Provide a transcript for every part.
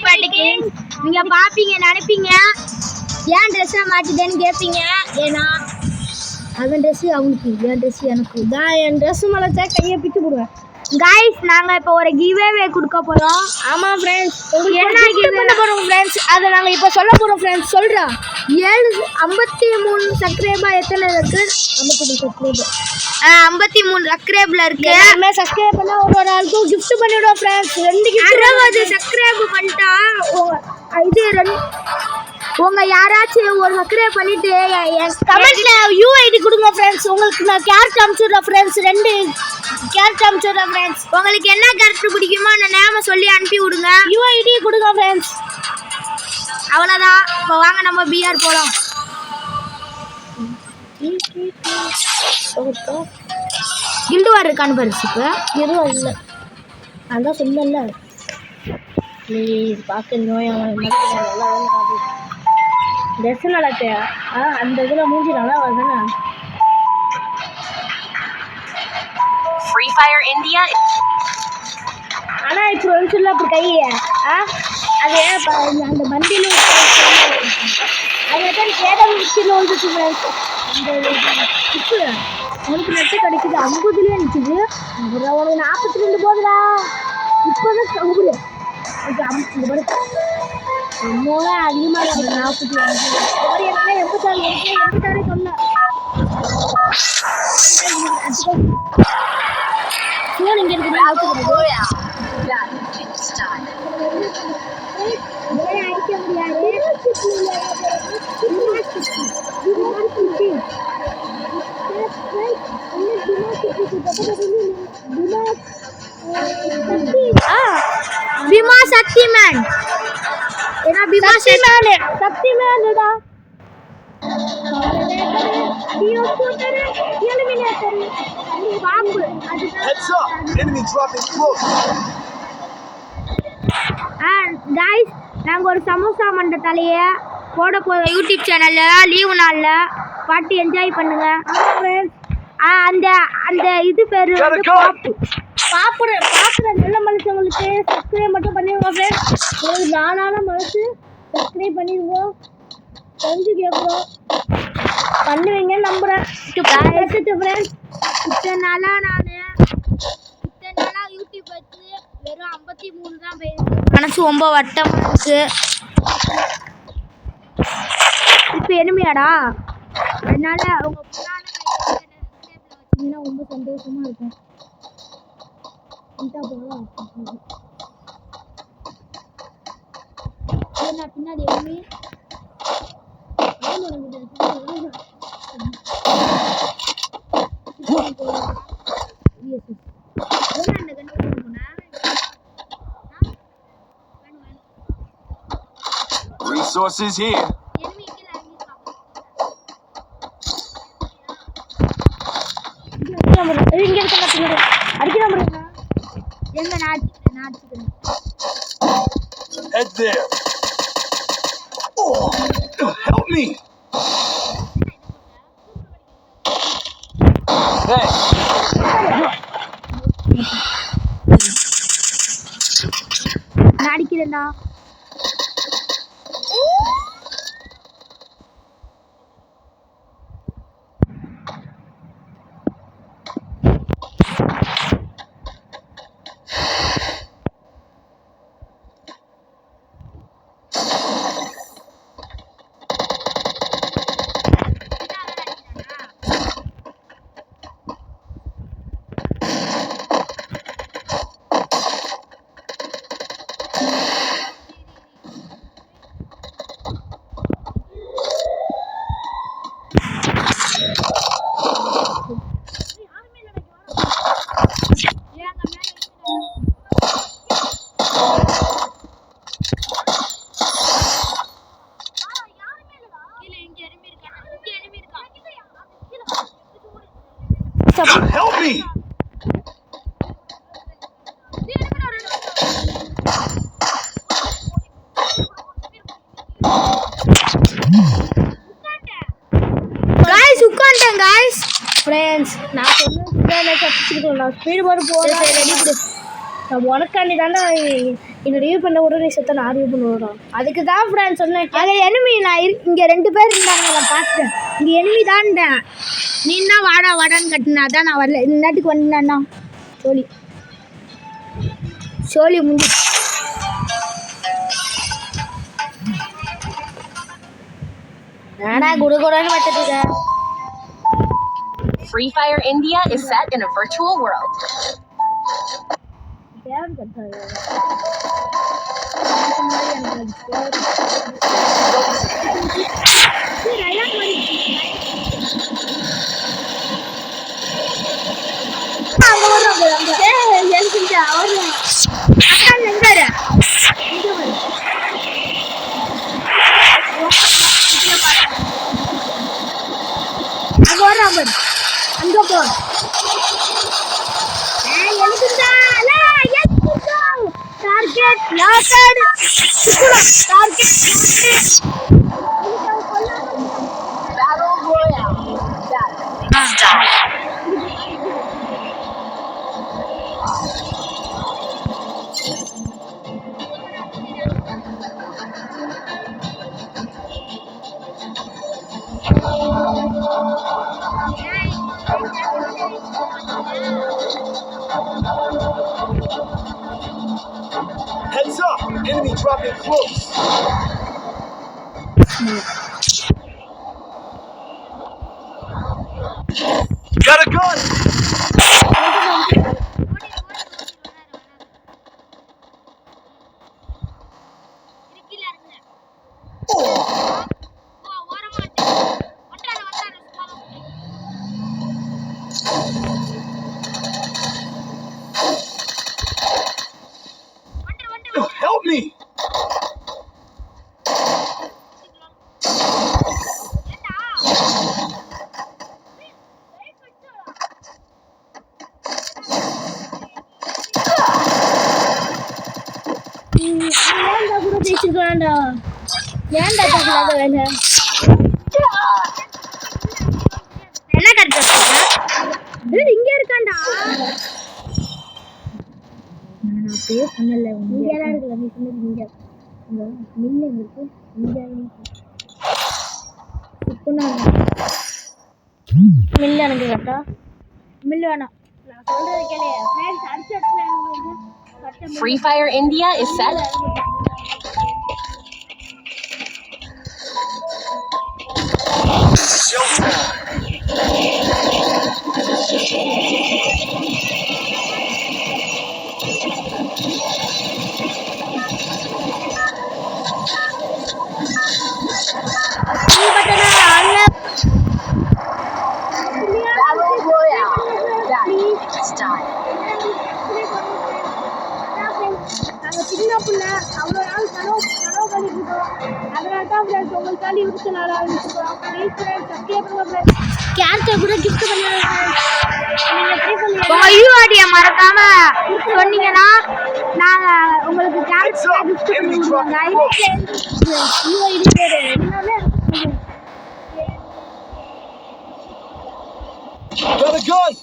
பாட்டு கிங்ஸ். நீங்க பாப்பீங்க நினைப்பீங்க ஏன் ட்ரெஸ்ஸை மாற்றிட்டேன்னு கேட்பீங்க. ஏன்னா அவன் ட்ரெஸ்ஸு அவனுக்கு, என் ட்ரெஸ்ஸு எனக்கு தான். என் ட்ரெஸ்ஸு மேலே தான் கையை பிட்டு போடுவேன். கைஸ் நாங்கள் இப்போ ஒரு கிவ்அவே கொடுக்க போகிறோம். ஆமாம் ஃப்ரெண்ட்ஸ், என்ன கிவ் பண்ண போகிறோம் ஃப்ரெண்ட்ஸ், அதை நாங்கள் இப்போ சொல்ல போகிறோம் ஃப்ரெண்ட்ஸ். சொல்கிறோம் 53 சப்ஸ்கிரைபர் எத்தனை இருக்குது? 53 சப்ஸ்கிரைபில் இருக்கு. நம்ம சப்ஸ்கிரைப் பண்ணால் ஒரு ஆளுக்கும் கிஃப்ட் பண்ணிவிடுவோம் ஃப்ரெண்ட்ஸ். 60 சப்ஸ்கிரைப் பண்ணிட்டா இது உங்க யாராச்சும் ஒரு சப்ஸ்கிரைப் பண்ணிட்டு கமெண்ட்ல யூஐடி கொடுங்க ஃப்ரெண்ட்ஸ். உங்களுக்கு நான் கேரக்டர் அனுப்பிச்சுடுறேன் ஃப்ரெண்ட்ஸ். 2 கேரக்டர் அனுப்பிச்சுடுறேன் ஃப்ரெண்ட்ஸ். உங்களுக்கு என்ன கேரக்டர் பிடிக்குமோ அந்த நேமை சொல்லி அனுப்பி விடுங்க. யூஐடி கொடுங்க ஃப்ரெண்ட்ஸ். அவ்வளோதான். இப்போ வாங்க நம்ம பிஆர் போகலாம். கில்டு வார் இருக்கான்னு பரிசுக்கு எதுவும் இல்லை. அதான் சொல்லல ப்ளீஸ் பார்க்க நோயாக ட்ரெஸ் நல்லா அந்த இதில் மூஞ்சி நல்லா வருதுண்ணா. Free Fire India. ஆனால் இப்போ வந்துச்சுல அப்படி கையை அது அந்த வண்டியில் அதில் தான் கேடம் கீழே வந்துச்சு. அந்த இப்போ உனக்கு நெட்டு கிடைக்குது 50லேயே நிற்குது. உனக்கு 42 போகுதுடா. இப்போ தான் சவுறு என்னோட அதிகமாக இருக்குது 45. என்ன 86 சொன்னேன். இங்கே இருக்குது அடிக்க முடியாது. பீமா சக்தி மேன். ஏன்னா பீமா சக்தி மேன்டா. Heads up, enemy dropping close. guys நாங்கள் ஒரு சமோசா மண்டத்தாலேயே போட போகிறோம் யூடியூப் சேனலில். லீவு நாளில் பாட்டு என்ஜாய் பண்ணுங்க. அந்த அந்த இது பேர் பாப்புற நல்ல மனுஷங்களுக்கு சப்ஸ்கிரைப் மட்டும் பண்ணிடுவோம் ஃப்ரெண்ட்ஸ். ஒரு நானான மனசு சப்ஸ்கிரைப் பண்ணிடுவோம். கொஞ்சம் கேட்குறோம் பண்ணுவீங்கன்னு நம்புகிறேன் ஃப்ரெண்ட்ஸ். இத்தனை நாளாக யூடியூப் வச்சு வெறும் 53 தான் போயிருக்கு. மனசு ரொம்ப வட்டமாக இருக்குது. இப்போ எனிமையாடா, அதனால அவங்க புராண வச்சிங்கன்னா ரொம்ப சந்தோஷமாக இருக்கும். பின்னாடி enemy Resources here. Head there. Oh, help me. Hey. அடிக்கிறேன்டா. Help me! guys உட்கார்ந்தேன் guys. friends நான் சொன்னது தப்பிச்சிட்டேன். நான் ஸ்பீட் போட போறேன். ரெடி நான் உனக்காண்டி தானே என்னை ரிவ்யூ பண்ண உடனே செத்த நான் ரிவ்யூ பண்ண விடுறோம். அதுக்கு தான் ஃப்ரெண்ட் சொன்னேன். அங்கே எனிமி நான் இங்கே 2 பேர் இருந்தாங்க, நான் பார்த்தேன். இங்கே எனிமி தான்டேன். நீ என்ன வாடா வாடான்னு கட்டினா தான் நான் வரல. இந்த நாட்டுக்கு வந்தேன்னா சோழி முடிஞ்சு. நானா குடுகுடன்னு வச்சுட்டு Free Fire India is set in a virtual world. அங்க போ. Target last. Target Battle Royale. Heads up! Enemy dropping close. Got a gun! Help me! என்ன கரெக்டா இங்க இருக்காண்டா. நான் அப்படியே சொன்னல இங்க தான் இருக்குல்ல, நீ சொன்னது இங்க மில்லு இருக்கு இங்க மில்லு எனக்கு கரெக்டா மில்லு வேணாம். நான் சொல்றது கேளு ஃப்ரெண்ட்ஸ். அடுத்த இடத்துல Free Fire India is set. Battle Royale. It's time. நாங்கள் சின்ன பிள்ளை அவ்வளோ நாள் கனவு பண்ணிட்டு இருக்கோம். அதனால தான் ஃப்ரெண்ட்ஸ் உங்களுக்காண்டி இருக்க நாள் ஆரம்பிச்சிருக்கோம். கேரக்டர் கூட கிஃப்ட் பண்ணுவாங்க. உங்கள் யூஆடியை மறக்காம சொன்னீங்கன்னா நாங்கள் உங்களுக்கு கேரக்டர் கிஃப்ட் பண்ணுவோம். யூஐடி பேர் என்னன்னு Got a gun!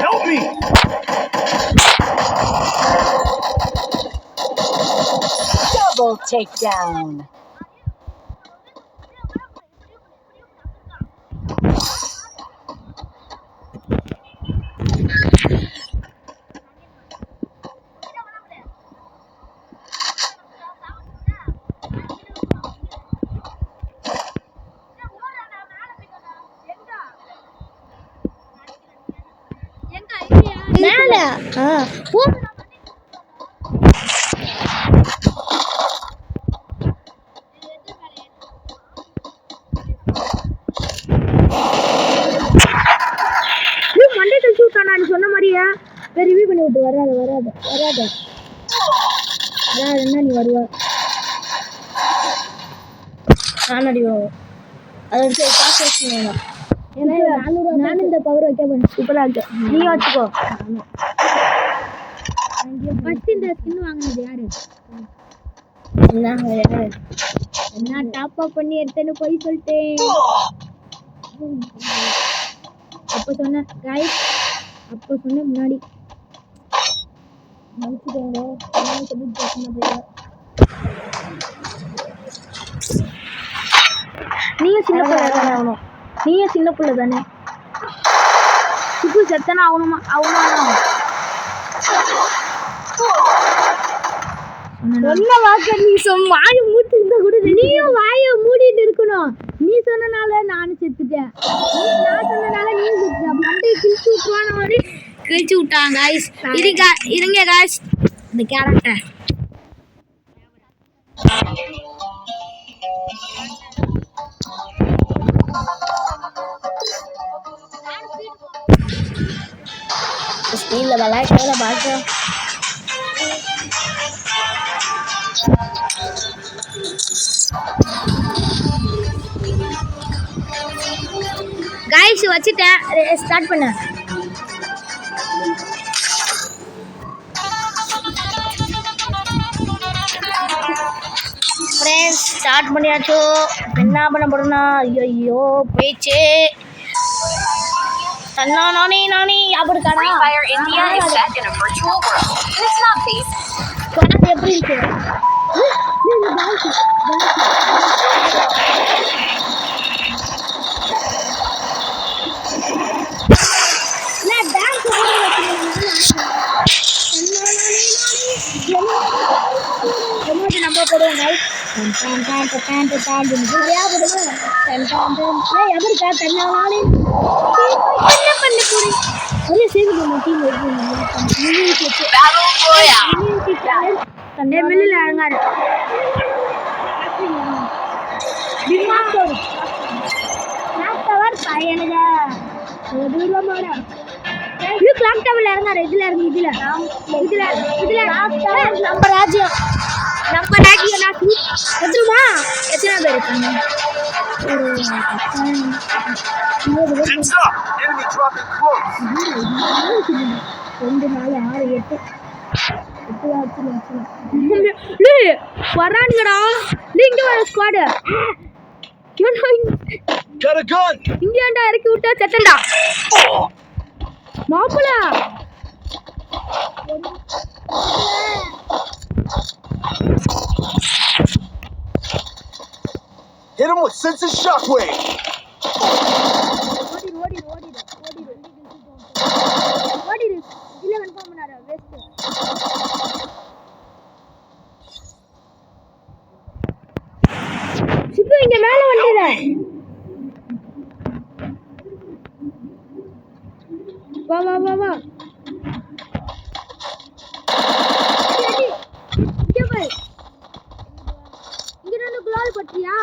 Help me! Double takedown. மேல மண்டே கழிச்சு விட்டானா நீ சொன்ன மாதிரியா ரிவ்யூ பண்ணி விட்டு வராத என்ன நீ வருவ நானடியோ அது எடுத்து காசு வச்சுக்கோங்க. நானும் இந்த பவர் வைக்க போறேன். சூப்பரா இருக்கு. நீ வச்சுக்கோ. ஃபர்ஸ்ட் இந்த ஸ்கின் வாங்குனது யாரு? நான் டாப் அப் பண்ணி எடுத்தேன்னு போய் சொல்லிட்டேன். அப்போ சொன்னேன் गाइस, அப்போ சொன்ன முன்னாடி மன்னிச்சுக்கோங்க. நான் சொல்லி பேசினேன். நீங்க சின்ன பிள்ளை தானே ஆகணும். நீங்க சின்ன பிள்ளை தானே. இப்போ செத்தனா ஆகணுமா? அவனும் என்ன வாக்க நீ வாயை மூட்டு இருந்தா கூட நீயும் வாயை மூடிட்டு இருக்கணும். நீ சொன்னனால நானும் செத்துட்டேன். நான் சொன்னனால நீ செத்துட்ட. மண்டை கிழிச்சு விட்டுவான மாதிரி கிழிச்சு விட்டான் गाइस. இருங்க गाइस, இந்த கேரக்டர் ஸ்பீட்ல விளையாட பாக்க गाइस வச்சிட்டேன். ஸ்டார்ட் பண்ணு. ஃப்ரெண்ட்ஸ் ஸ்டார்ட் பண்ணியாச்சு. என்ன பண்ண போறேன்னா ஐயோ போயிடுச்சு. நானே அப்படி கடா Free Fire India is set in a virtual world. And it's not based. எப்படி இருக்கு? நம்ம போடுவோம் Battle Royale. மில்லில் அழங்காரு இது கிளாக் டவர்ல இறங்காரு. இதுல நம்ம ராஜ்யம் நான் எத்தனை பேர் இருக்காங்க? Heads up! Enemy dropping close. 2 4 6 8 வரானுங்கடா. இங்க வர ஸ்குவாடு Got a gun! இங்கேண்டா இறக்கி விட்டா செத்தண்டா மாப்பிள. Hit him with sensitive shockwave. ஓடிடு. இல்ல கன்ஃபார்ம் பண்ணாரு. வேஸ்ட். சிப்பு இங்க மேல வந்துடா. வா இங்க பாரு. இங்க ரெண்டு குலால் பட்டியா?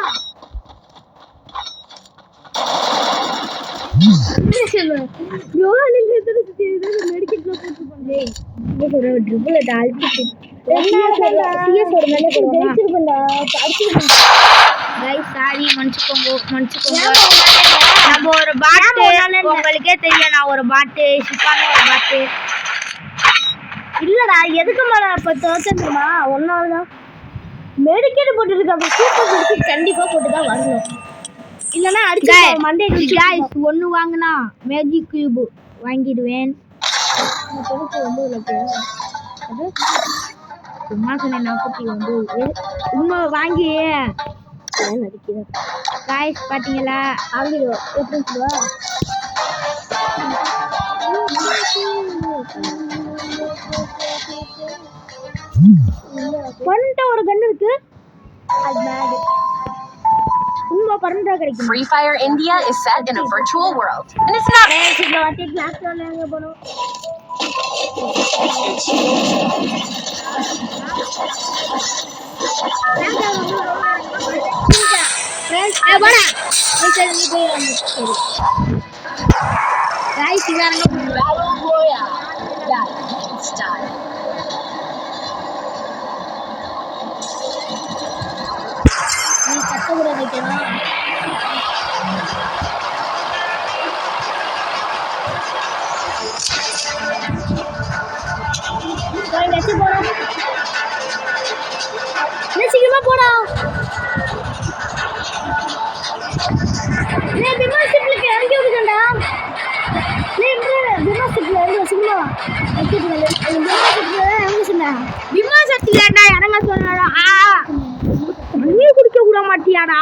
நம்ம ஒரு பாட்டு உங்களுக்கே தெரியல. நான் ஒரு பாட்டு சிப்பான ஒரு பாட்டு இல்லடா. எதுக்கு மேல இப்ப தோத்துமா? ஒன்னால்தான் மெடிக்கெட் போட்டுருக்க. கண்டிப்பா போட்டுதான் வரணும். இல்லனா அடிச்சு மண்டே गाइस ஒன்னு வாங்குனா மேஜிக் கியூப் வாங்கிடுவேன். சும்மா சொன்ன 49 உண்மை வாங்கி நடிக்கிறேன். गाइस பாத்தீங்களா? வாங்கிடுவோம். எப்படி சொல்லுவா? பண்ட ஒரு கன் இருக்கு. அது make Free Fire India is set in a virtual world. And it's not Battle Royale. Yeah, it's time. போறோம். சீக்கிரமா போடா. விமானத்துக்கு இறங்கி விடுங்கடா. விமானத்துக்கு இறங்கி வச்சுங்களா? விமானத்துல இறங்க சொன்னா தண்ணி குடிக்க விட மாட்டியாடா?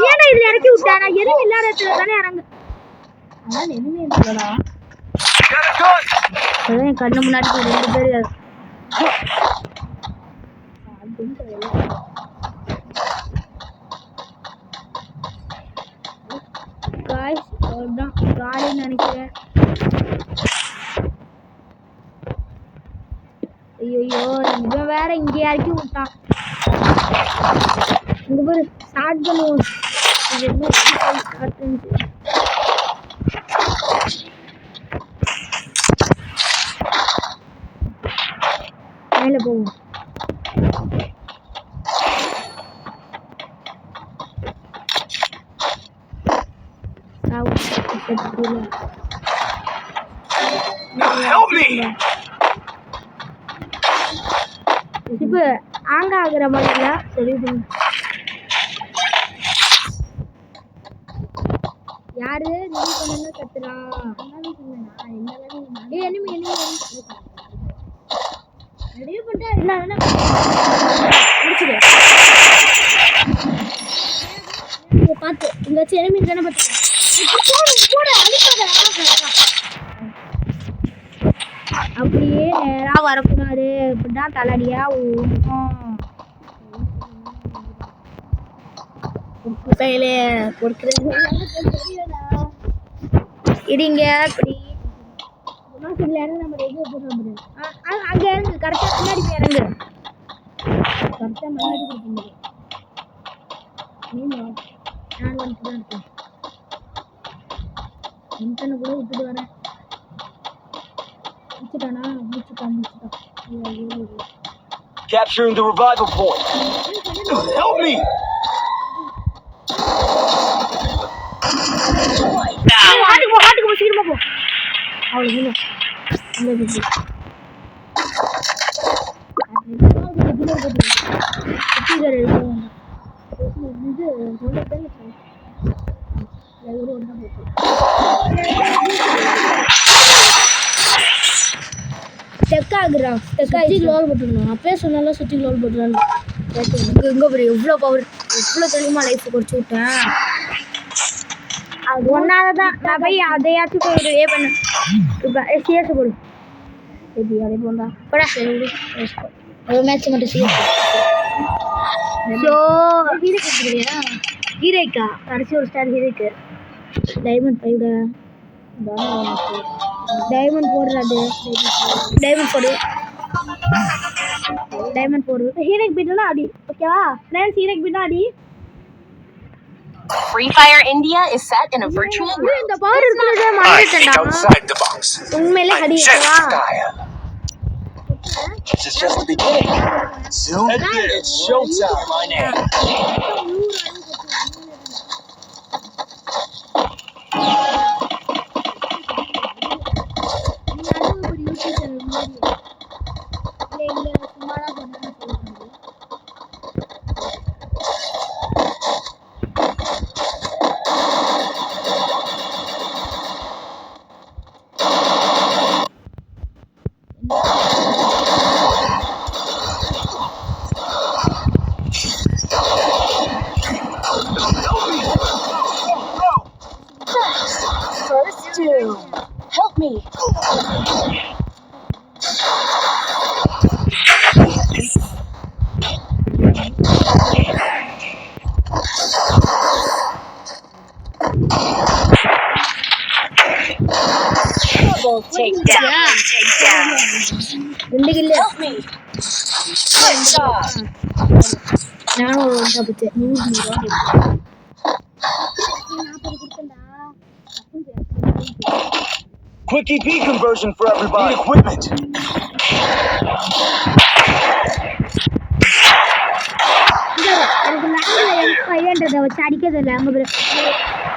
ஏன்னா இதுல இறக்கி விட்டானா? எதுவும் இல்லாத இடத்துல தானே இறங்கு. அதான் எதுவுமே இல்லடா. என் கண்ணு முன்னாடி 2 பேர் காலின்னு நினைக்கிறேன். ஐயோ இவன் வேற இங்க இறக்கி விட்டான். இங்க போய் ஸ்டார்ட் பண்ணுவோம். மேல போவோம். Help me! இப்போ ஆங்க ஆகுற மாதிரி தெரியுது. யாரு நீ பண்ண கத்துறா? ஏய் எனிமி ரெடி பண்ணிட்டா என்ன முடிச்சிடு. பாத்து இங்க வச்சு எனிமி தான பாத்து. போடு அடிக்காத. அப்படியே நேரா வரக்கூடாது. இப்படிதான் தலடியா இடிங்க அப்படி அங்க இறங்கு. கரெக்டா முன்னாடி போய் இறங்கு. கரெக்டா முன்னாடி கொடுக்க நான் வந்துட்டு தான் இருக்கேன். இன்டர்னை கூட விட்டுட்டு வரேன். Capturing the revival point. Help me! ஆட்டுக்கு சீக்கிரமா போ. அவ்வளவு ஸ்டெக்காகுறா. ஸ்டெக்காகி லோல் போட்டுருந்தோம். அப்பயே சொன்னாலும் சுற்றி லோல் போட்டுருவாங்க. எங்கே போய் எவ்வளோ பவர் எவ்வளோ தெரியுமா லைஃப் குறைச்சி விட்டேன். அது ஒன்றால தான் நான் போய் அதையாச்சும் போய் ஏ பண்ணேன். இப்போ சிஎஸ் போடு. எப்படி அதே போண்டா போடா. ஒரு மேட்ச் மட்டும் சிஎஸ். ஸோ ஹீரோக்கா கடைசி ஒரு ஸ்டார் ஹீரோக்கு டைமண்ட் 5 டைமண்ட் போடுறாது. டைமண்ட் போடு. டைமண்ட் போடு. ஹீரோக்கு போய்ட்டுனா அடி. ஓகேவா ஃப்ரெண்ட்ஸ்? ஹீரோக்கு போய்ட்டா அடி. Free Fire India is set in a virtual world. இந்த பவர் இருக்குறதே மறந்துட்டேன்டா. உண்மையிலே அடி ஓகேவா? This is just the beginning. Soon it's showtime, my name. Help me. Double take down. Take down. Help me. Headshot. Quick EP conversion for everybody. Need equipment. வச்சு அடிக்கிறதில்ல. அங்கே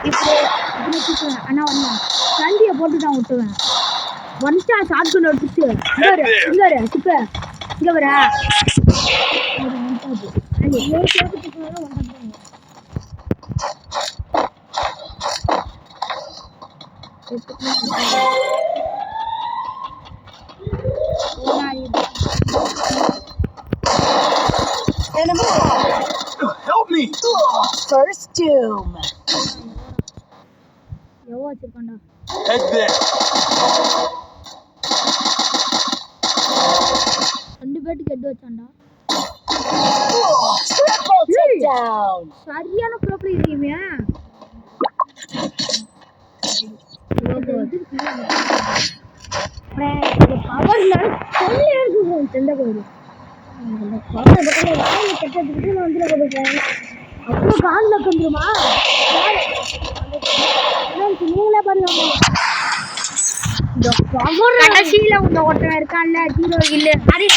இப்போ அண்ணா வந்தான் சண்டியை போட்டு தான் விட்டுவேன். வந்துட்டா ஷார்ட் கன் எடுத்துட்டு இங்க வர சிப்ப இங்க வர Help me! First doom. எவ்வளோ வச்சிருக்காண்டா Head there. ரெண்டு பேருக்கு எட்டு வச்சாண்டா Triple takedown. சரியான ப்ரோப்ளம் இருக்கீங்க பவர்ல சொல்லே இருக்கு சண்டை போகுது பவர் பக்கத்துல வாயில கட்டத்துக்கிட்டு நான் வந்துட போடுறேன் அவ்வளோ காலில் வந்துருமா நீங்களே பாருங்க இந்த பவர் கடைசியில உங்க ஒருத்தன் இருக்கான்ல ஹீரோ இல்ல ஹரி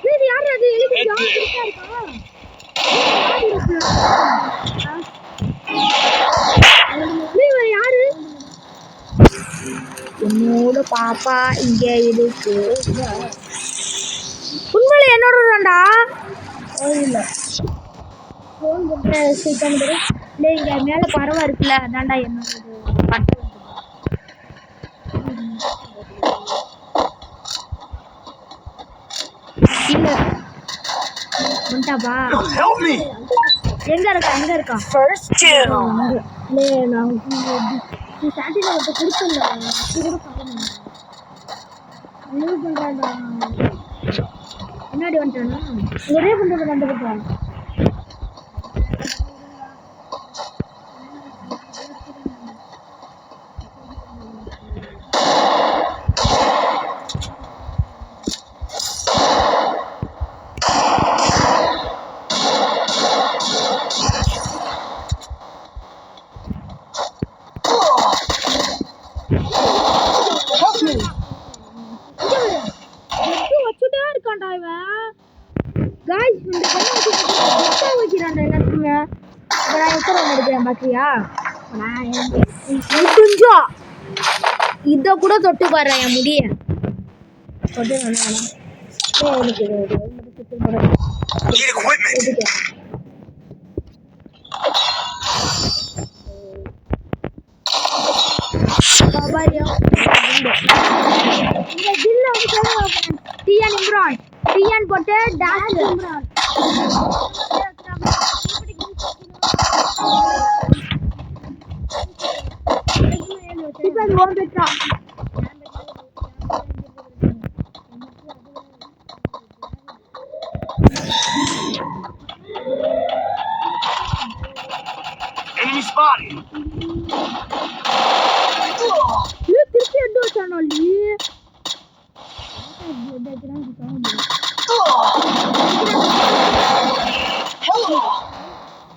இது யாரு அது எழுதி இருக்கா யாரு என்னோட பாப்பா இங்க இருக்கு உண்மையில என்னோட தான்டா இல்ல ஃபோன் போட்டு சீக்கிரம் இல்லை இங்க மேல பறவை இருக்குல்ல அதான்டா என்னோட பட்டு வந்துட்டாப்பா Help me! எங்க இருக்கா First doom. இல்லை நான் சாட்டில் ஒருத்த கொடுத்துருந்தா கூட பார்க்கணும் பண்றாண்டா முன்னாடி வந்துட்டானா ஒரே பண்றது கண்டுபிடிச்சா வச்சுட்டே இருக்கான்டா இவன் காய்ஸ் இந்த கண்ணை வைக்கிறான்டா எல்லாத்துக்குமே நான் எத்தனை ஒன்று எடுக்கிறேன் பாக்கியா கொஞ்சம் இதை கூட தொட்டு பாரு என் முடிய தொட்டு எனக்கு Need equipment. இந்த ஜில்ல வந்து டிஎன் இம்ரான் டிஎன் போட்டு டாஷ் இம்ரான் இப்போ அது ஓம் பெற்றா Enemy spotted. திருப்பி எட்டு வச்சானோ நீ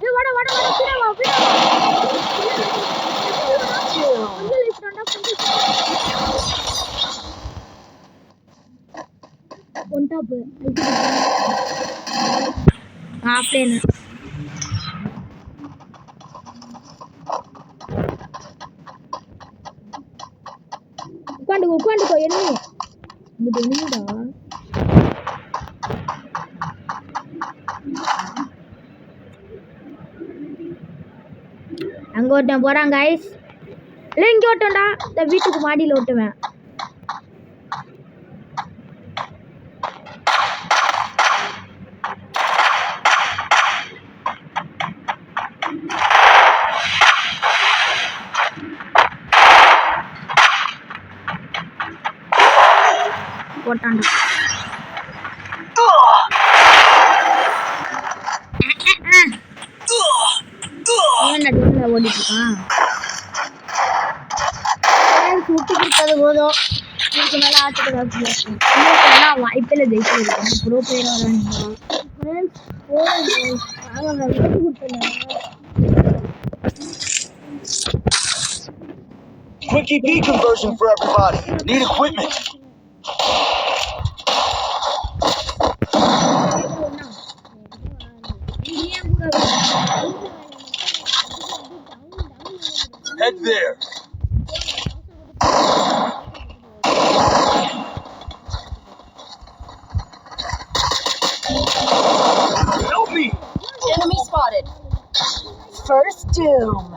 வட வட வட பின்னவா ஒன் டாப் ஆப்லேன் உட்காந்துக்கோ என்ன இது என்னடா அங்க ஓட்டேன் போறாங்க ஐஸ் இல்லை இங்கே ஓட்டேன்டா இந்த வீட்டுக்கு மாடியில் ஓட்டுவேன் போட்டான்டா ஓடிட்டு இருக்கான் சுட்டு கொடுத்தது போதும் இதுக்கு மேலே ஆட்டுக்கு வாய்ப்பில் ஜெயிச்சிருக்கேன் bro player Quick EP conversion for everybody. Need equipment. Head there. doom.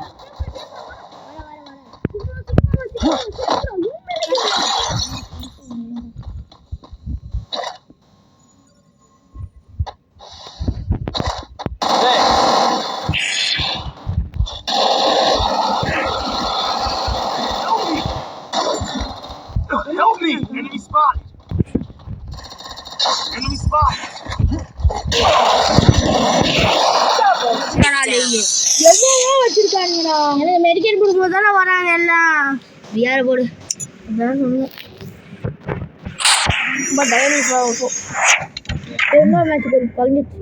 Help me! Enemy spotted! Enemy spotted! எவ்வளவோ வச்சிருக்கானுங்கடா. எனக்கு மெடிக்கல் கொடுக்கும்போது தானே வராங்க எல்லாம். வியார போடு. அதான் சொன்னேன். ரொம்ப டைனிங் போகும். என்ன மேட்ச் போடு கழிஞ்சிச்சு.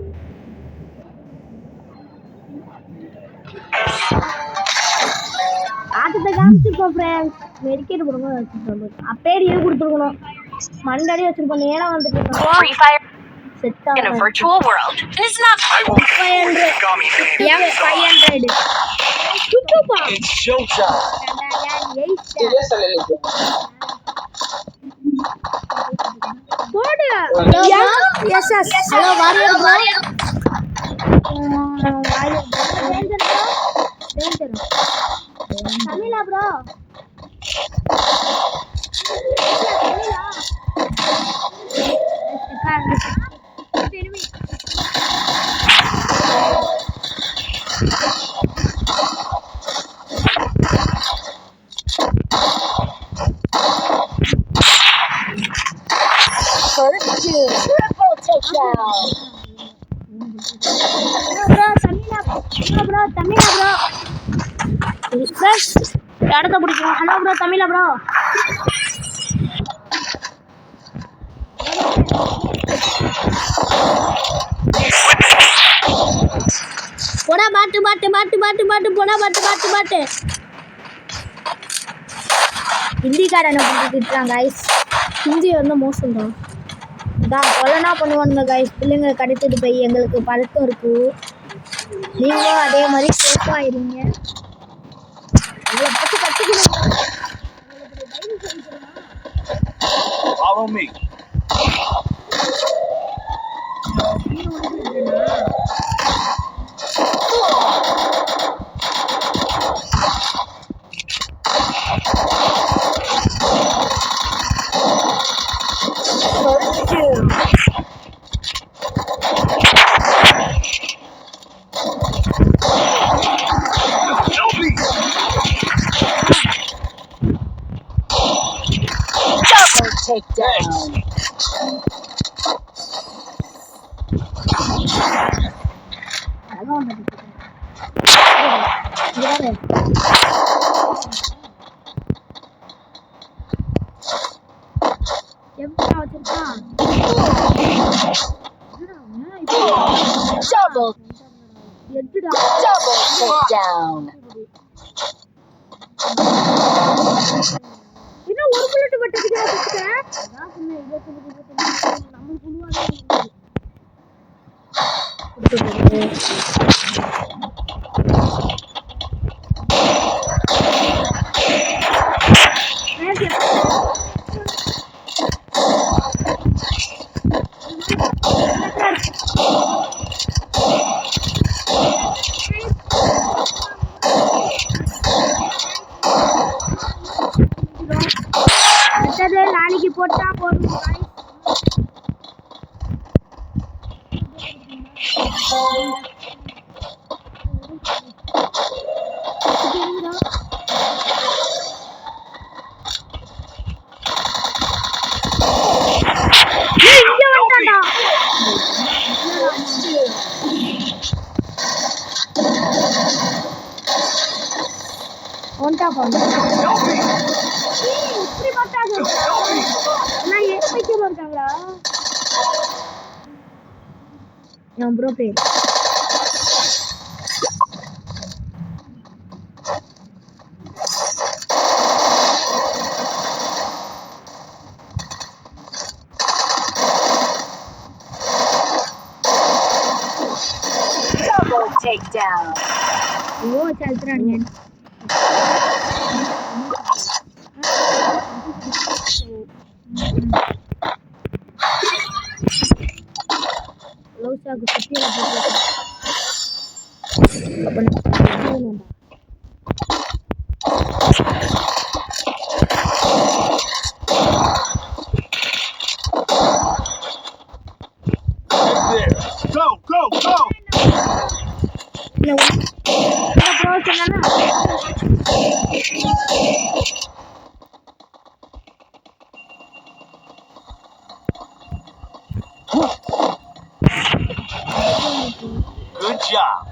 ஆட்டத்தை காமிச்சிருக்கோம் ஃப்ரெண்ட்ஸ். மெடிக்கல் கொடுக்கும்போது வச்சுருக்கோம். அப்பேடியே கொடுத்துருக்கணும். மண்டாடியே வச்சிருக்கோம். ஏன்னா வந்துட்டு இருக்கோம். Free Fire in a virtual world. And it's not 500. 500. Super. It's showtime! போடு. Yes yes. Hello warrior bro. Warrior bro. Danger bro. தமிழா bro. first doom. Triple takedown. Bro தமிழா ப்ரோ தமிழா ப்ரோ. ஃபர்ஸ்ட் இடத்த பிடிக்கும். ஹலோ ப்ரோ தமிழா bro. போடா பாட்டு பாட்டு பாட்டு பாட்டு பாட்டு போடா பாட்டு பாட்டு பாட்டு. ஹிந்திக்காரனை பிடிச்சி திட்டுறாங்க கைஸ். ஹிந்தி வந்து மோசம் தான். இதான் கொலைனா பண்ணுவானுங்க கைஸ். பிள்ளைங்க கடத்திட்டு போய் எங்களுக்கு பழக்கம் இருக்கு. நீங்களும் அதே மாதிரி சேஃபாக இருங்க. இதை பற்றி கற்றுக்கணும். Follow me. First doom. Help me! Double takedown. Double takedown. இன்னும் ஒரு புல்லட் பட்டதுக்கு அதான் சொன்னேன். 25 நம்ம புழுவாதான். நாளைக்கு போட்டா போதும். ஒன்டா போங்க. இப்படி பார்த்தாங்க. நான் ஏபிகே இருக்காங்களா? நான் ப்ரோ பேர். Double takedown. ஓ चलतறாங்க. லோசாக்கு சுத்தில போட்டு. அப்ப There. Go, go, go. Bro சொன்னா Good job.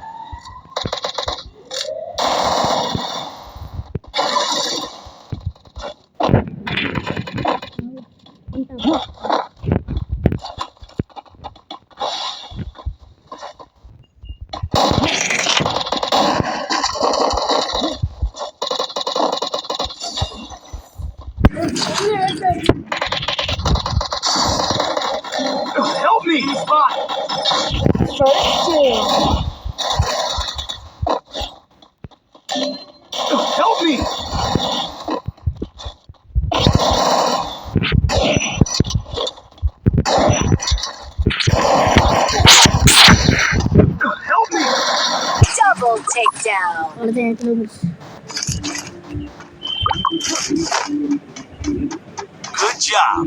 Help me. Spot. Help me. Help me. Double takedown. அவ்வளோதான் எனக்கு முடிச்சு Good job.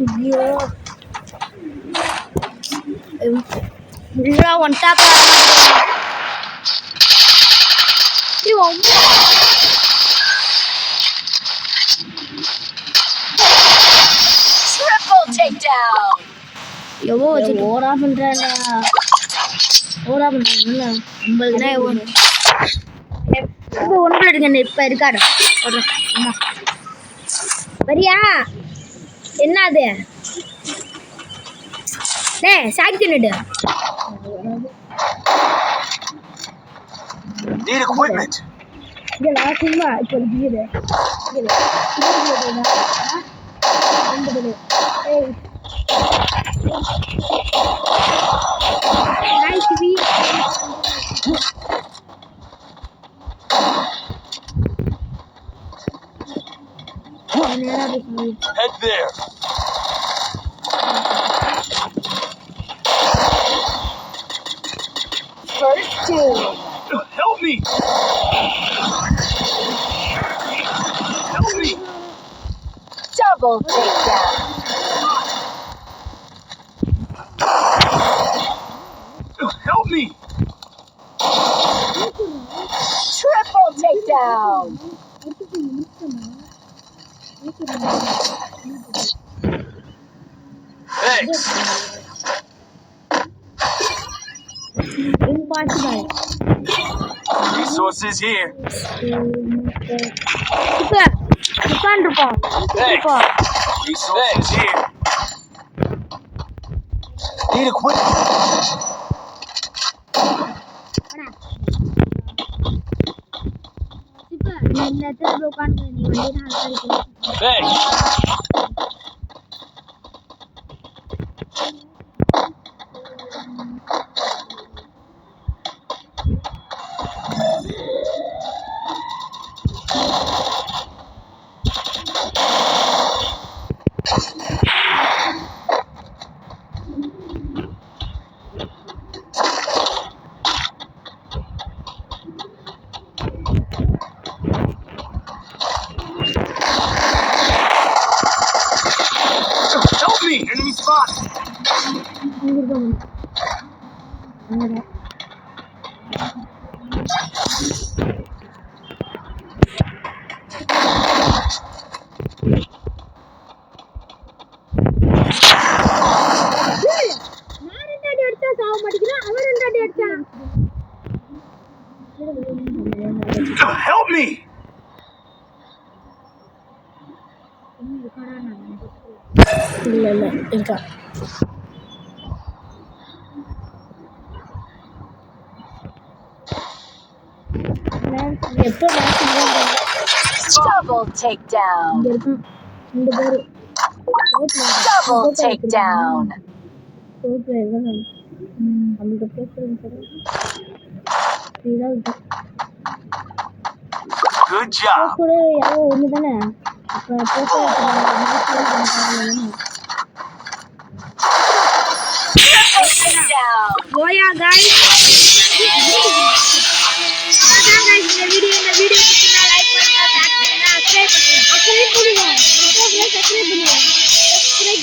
ஐயோ இல்லைடா ஒன் டாப் Triple takedown. எவ்வளோ வச்சு ஓரா பண்ணுறேன்டா ஓரா பண்ணுறேன் நம்மளுக்குனா ஒன்று இப்போ ஒன்றில் எடுங்க இப்போ இருக்காரு சொல்கிறேன் அம்மா வரியா என்ன அது டேய் சாக்கி தின்னுடு Need equipment. இதெல்லாம் சும்மா இப்போ இருக்குது Head there. First two. Help me. Help me. Double takedown. Help me. Triple takedown. Thanks. Impossible. Resources here. இப்போ உட்காந்துருப்போம் இப்போ Resources here. Need equipment. இப்போ இந்த இடத்துல உட்காந்து நீ வந்து நான் Thanks. Help me. Enemy spot. நான் ரெண்டாடி அடிச்சா சாவ மாட்டேங்கிறான் அவன் ரெண்டாடி அடிச்சான் Help me. இல்ல இல்ல இருக்கா எப்போ Double takedown. இங்க இருக்கும் ரெண்டு பேரு Double takedown. நம்மளுக்கு பேசுறேன் இதான் Good job. கூட யாரோ ஒன்று தானே இப்போ guys.